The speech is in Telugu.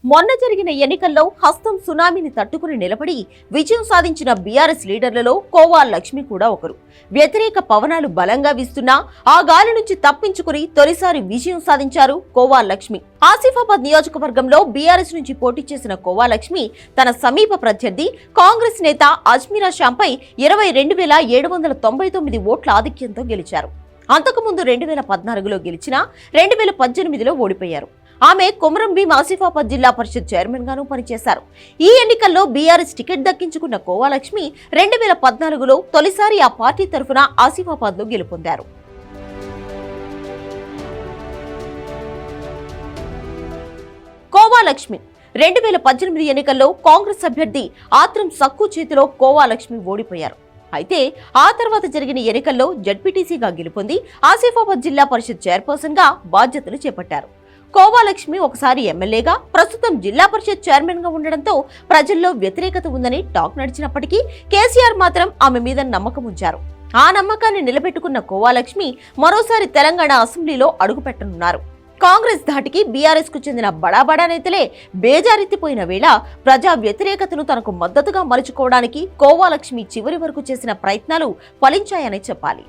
మొన్న జరిగిన ఎన్నికల్లో హస్తం సునామీని తట్టుకుని నిలబడి విజయం సాధించిన బీఆర్ఎస్ లీడర్లలో కోవా లక్ష్మి కూడా ఒకరు. వ్యతిరేక పవనాలు బలంగా వీస్తున్నా ఆ గాలి నుంచి తప్పించుకుని తొలిసారి విజయం సాధించారు కోవా లక్ష్మి. ఆసిఫాబాద్ నియోజకవర్గంలో బీఆర్ఎస్ నుంచి పోటీ చేసిన కోవా లక్ష్మి తన సమీప ప్రత్యర్థి కాంగ్రెస్ నేత అజ్మీరా షాంపై 22,799 ఓట్ల ఆధిక్యంతో గెలిచారు. అంతకుముందు 2014లో గెలిచినా 2018లో ఓడిపోయారు. ఆమె కొమరంభీం ఆసిఫాబాద్ జిల్లా పరిషత్ చైర్మన్ గాను పనిచేశారు. ఈ ఎన్నికల్లో బీఆర్ఎస్ టికెట్ దక్కించుకున్న కోవా లక్ష్మి 2014లో తొలిసారి ఆ పార్టీ తరఫున ఆసిఫాబాద్ లో గెలుపొందారు. కోవా లక్ష్మి 2018 ఎన్నికల్లో కాంగ్రెస్ అభ్యర్థి ఆత్రం సక్కు చేతిలో కోవా లక్ష్మి ఓడిపోయారు. అయితే ఆ తర్వాత జరిగిన ఎన్నికల్లో జడ్పీటీసీగా గెలుపొంది ఆసిఫాబాద్ జిల్లా పరిషత్ చైర్పర్సన్ గా బాధ్యతలు చేపట్టారు. కోవా లక్ష్మి ఒకసారి ఎమ్మెల్యేగా, ప్రస్తుతం జిల్లా పరిషత్ చైర్మన్ గా ఉండడంతో ప్రజల్లో వ్యతిరేకత ఉందని టాక్ నడిచినప్పటికీ కేసీఆర్ మాత్రం ఆమె మీద నమ్మకం ఉంచారు. ఆ నమ్మకాన్ని నిలబెట్టుకున్న కోవా లక్ష్మి మరోసారి తెలంగాణ అసెంబ్లీలో అడుగుపెట్టనున్నారు. కాంగ్రెస్ ధాటికి బీఆర్ఎస్ కు చెందిన బడాబడా నేతలే బేజారెత్తిపోయిన వేళ ప్రజా వ్యతిరేకతను తనకు మద్దతుగా మలుచుకోవడానికి కోవా లక్ష్మి చివరి వరకు చేసిన ప్రయత్నాలు ఫలించాయని చెప్పాలి.